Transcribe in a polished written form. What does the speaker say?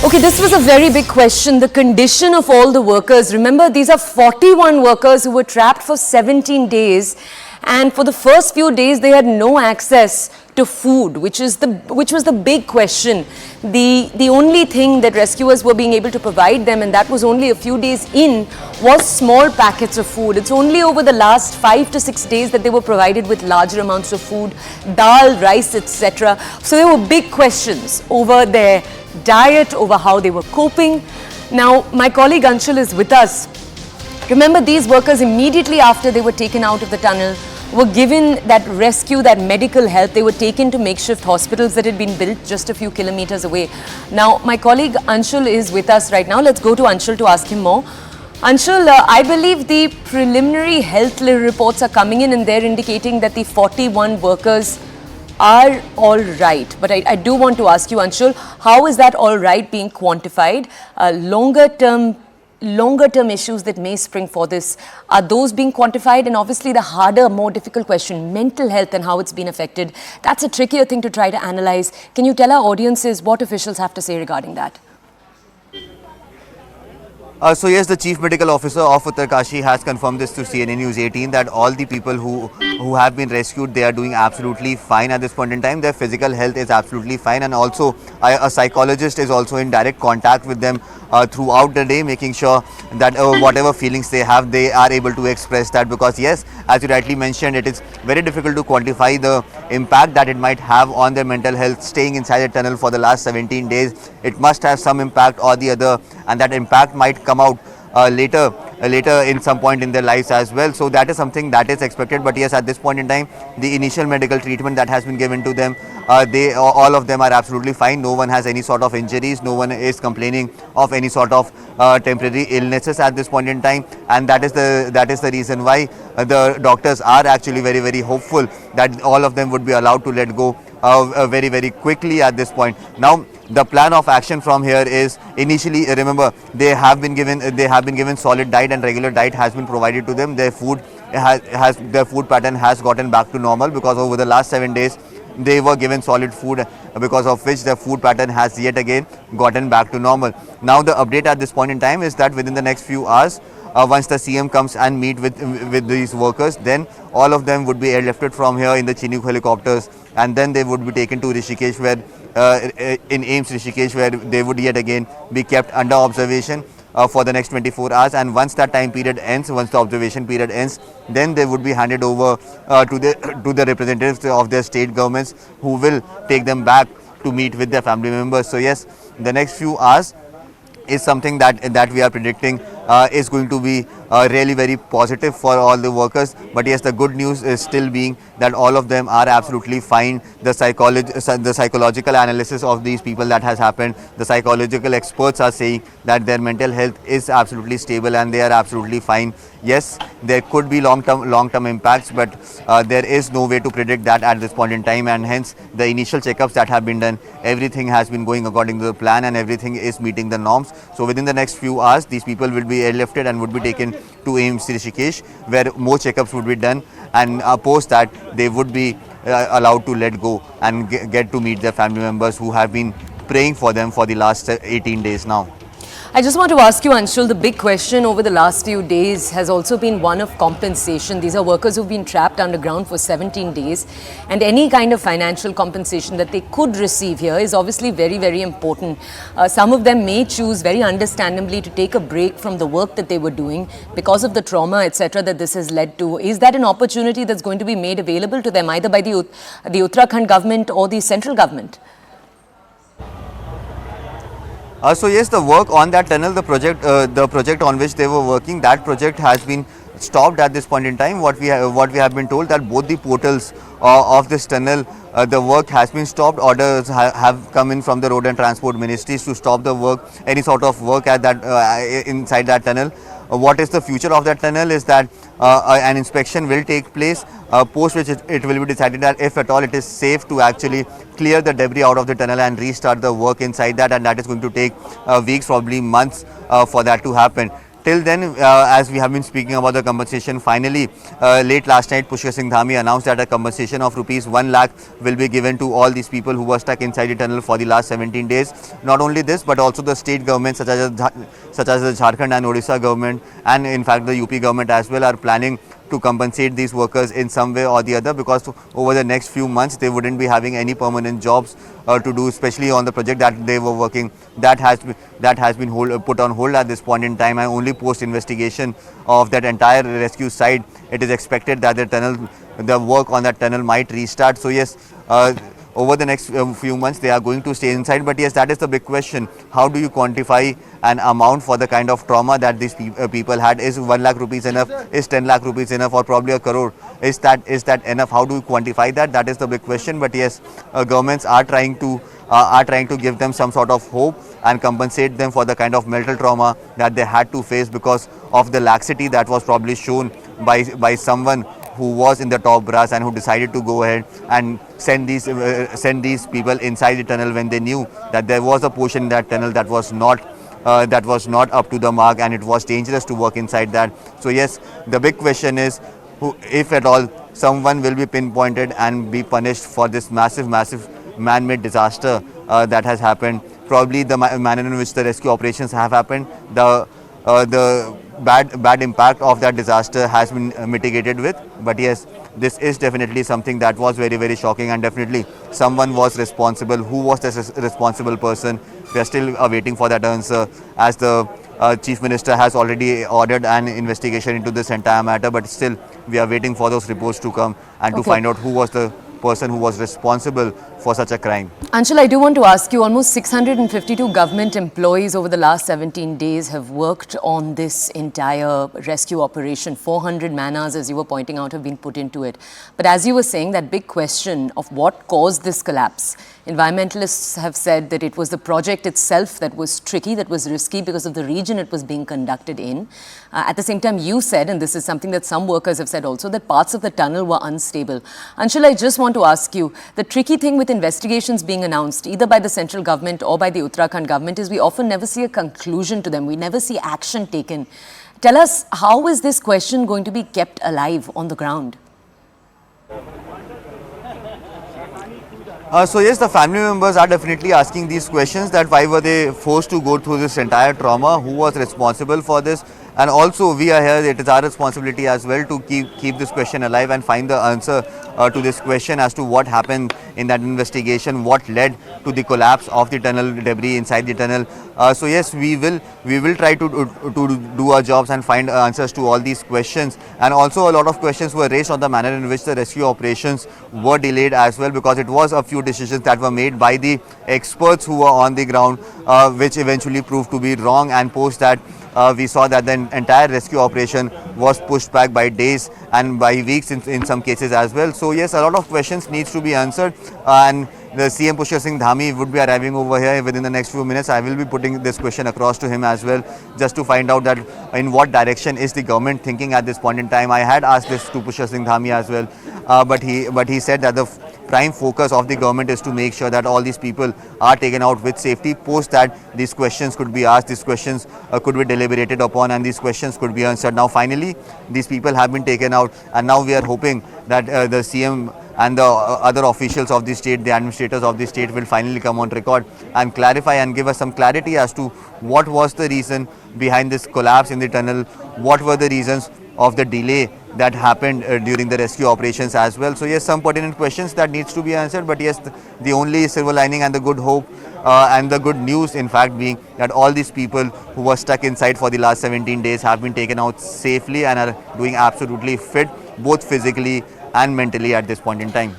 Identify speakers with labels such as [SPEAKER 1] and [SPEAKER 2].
[SPEAKER 1] Okay, this was a very big question, the condition of all the workers. Remember, these are 41 workers who were trapped for 17 days. And for the first few days, they had no access to food, which was the big question. The only thing that rescuers were being able to provide them, and that was only a few days in, was small packets of food. It's only over the last 5 to 6 days that they were provided with larger amounts of food, dal, rice, etc. So there were big questions over their diet, over how they were coping. Now, my colleague Anshul is with us. Remember, these workers, immediately after they were taken out of the tunnel, were given that rescue, that medical help. They were taken to makeshift hospitals that had been built just a few kilometers away. Now, my colleague Anshul is with us right now. Let's go to Anshul to ask him more. Anshul, I believe the preliminary health reports are coming in and they're indicating that the 41 workers are all right. But I do want to ask you, Anshul, how is that all right being quantified? Longer term issues that may spring for this, are those being quantified? And obviously the harder, more difficult question, mental health and how it's been affected, that's a trickier thing to try to analyze. Can you tell our audiences what officials have to say regarding that?
[SPEAKER 2] So yes, the Chief Medical Officer of Uttarkashi has confirmed this to CNN News 18 that all the people who have been rescued, they are doing absolutely fine at this point in time. Their physical health is absolutely fine, and also a psychologist is also in direct contact with them throughout the day, making sure that whatever feelings they have, they are able to express that, because yes, as you rightly mentioned, it is very difficult to quantify the impact that it might have on their mental health. Staying inside the tunnel for the last 17 days, it must have some impact or the other, and that impact might come out later in some point in their lives as well. So that is something that is expected. But yes, at this point in time, the initial medical treatment that has been given to them, all of them are absolutely fine. No one has any sort of injuries. No one is complaining of any sort of temporary illnesses at this point in time, and that is the reason why the doctors are actually very, very hopeful that all of them would be allowed to let go very, very quickly at this point. Now, the plan of action from here is, initially, remember, they have been given solid diet, and regular diet has been provided to them. Their food pattern has gotten back to normal, because over the last 7 days they were given solid food, because of which their food pattern has yet again gotten back to normal. Now the update at this point in time is that within the next few hours, once the CM comes and meet with these workers, then all of them would be airlifted from here in the Chinook helicopters, and then they would be taken to Rishikesh, where in AIIMS Rishikesh, where they would yet again be kept under observation for the next 24 hours. And once that time period ends, once the observation period ends, then they would be handed over to the representatives of their state governments, who will take them back to meet with their family members. So yes, the next few hours is something that we are predicting is going to be really very positive for all the workers. But yes, the good news is still being that all of them are absolutely fine. The psychological analysis of these people that has happened, the psychological experts are saying that their mental health is absolutely stable and they are absolutely fine. Yes, there could be long-term impacts, but there is no way to predict that at this point in time, and hence the initial checkups that have been done, everything has been going according to the plan and everything is meeting the norms. So within the next few hours, these people will be airlifted and would be taken to AIIMS Rishikesh, where more checkups would be done, and post that they would be allowed to let go and get to meet their family members who have been praying for them for the last 18 days now.
[SPEAKER 1] I just want to ask you, Anshul, the big question over the last few days has also been one of compensation. These are workers who've been trapped underground for 17 days, and any kind of financial compensation that they could receive here is obviously very, very important. Some of them may choose, very understandably, to take a break from the work that they were doing because of the trauma, etc., that this has led to. Is that an opportunity that's going to be made available to them, either by the Uttarakhand government or the central government?
[SPEAKER 2] So yes, the work on that tunnel, the project on which they were working, that project has been stopped at this point in time. What we have been told, that both the portals of this tunnel, the work has been stopped. Orders have come in from the Road and Transport Ministries to stop the work, any sort of work at that inside that tunnel. What is the future of that tunnel is that an inspection will take place, post which it will be decided that if at all it is safe to actually clear the debris out of the tunnel and restart the work inside that, and that is going to take weeks, probably months, for that to happen. till then, as we have been speaking about the compensation, finally, late last night, Pushkar Singh Dhami announced that a compensation of rupees 1 lakh will be given to all these people who were stuck inside the tunnel for the last 17 days. Not only this, but also the state governments such as the Jharkhand and Odisha government, and in fact the UP government as well, are planning to compensate these workers in some way or the other, because over the next few months they wouldn't be having any permanent jobs to do, especially on the project that they were working. That has been put on hold at this point in time, and only post investigation of that entire rescue site, it is expected that the work on that tunnel might restart. So yes, over the next few months they are going to stay inside. But yes, that is the big question. How do you quantify an amount for the kind of trauma that these people had? Is 1 lakh rupees enough? Is 10 lakh rupees enough? Or probably a crore? Is that enough? How do you quantify that? That is the big question. But yes, governments are trying to give them some sort of hope and compensate them for the kind of mental trauma that they had to face because of the laxity that was probably shown by someone who was in the top brass and who decided to go ahead and send these people inside the tunnel when they knew that there was a portion in that tunnel that was not up to the mark, and it was dangerous to work inside that. So yes, the big question is, if at all someone will be pinpointed and be punished for this massive man-made disaster that has happened. Probably the manner in which the rescue operations have happened, the bad impact of that disaster has been mitigated with. But yes, this is definitely something that was very shocking, and definitely someone was responsible. Who was the responsible person? We are still waiting for that answer, as the Chief Minister has already ordered an investigation into this entire matter, but still we are waiting for those reports to come and to find out who was the person who was responsible for such a crime.
[SPEAKER 1] Anshul, I do want to ask you, almost 652 government employees over the last 17 days have worked on this entire rescue operation. 400 man-hours, as you were pointing out, have been put into it. But as you were saying, that big question of what caused this collapse, environmentalists have said that it was the project itself that was tricky, that was risky because of the region it was being conducted in. At the same time, you said, and this is something that some workers have said also, that parts of the tunnel were unstable. Anshul, I just want to ask you, the tricky thing with investigations being announced, either by the central government or by the Uttarakhand government, is we often never see a conclusion to them. We never see action taken. Tell us, how is this question going to be kept alive on the ground?
[SPEAKER 2] So yes, the family members are definitely asking these questions, that why were they forced to go through this entire trauma, who was responsible for this, and also we are here, it is our responsibility as well to keep this question alive and find the answer to this question as to what happened in that investigation, what led to the collapse of the tunnel debris inside the tunnel. So yes, we will try to do our jobs and find answers to all these questions. And also a lot of questions were raised on the manner in which the rescue operations were delayed as well, because it was a few decisions that were made by the experts who were on the ground, which eventually proved to be wrong, and post that we saw that the entire rescue operation was pushed back by days and by weeks in some cases as well. So yes, a lot of questions needs to be answered, and the CM Pushkar Singh Dhami would be arriving over here within the next few minutes. I will be putting this question across to him as well, just to find out that in what direction is the government thinking at this point in time. I had asked this to Pushkar Singh Dhami as well, but he said that the prime focus of the government is to make sure that all these people are taken out with safety. Post that, these questions could be asked, these questions could be deliberated upon, and these questions could be answered. Now finally, these people have been taken out, and now we are hoping that the CM and the other officials of the state, the administrators of the state, will finally come on record and clarify and give us some clarity as to what was the reason behind this collapse in the tunnel, what were the reasons of the delay that happened during the rescue operations as well. So yes, some pertinent questions that needs to be answered, but yes, the only silver lining and the good hope and the good news in fact being that all these people who were stuck inside for the last 17 days have been taken out safely and are doing absolutely fit, both physically and mentally at this point in time.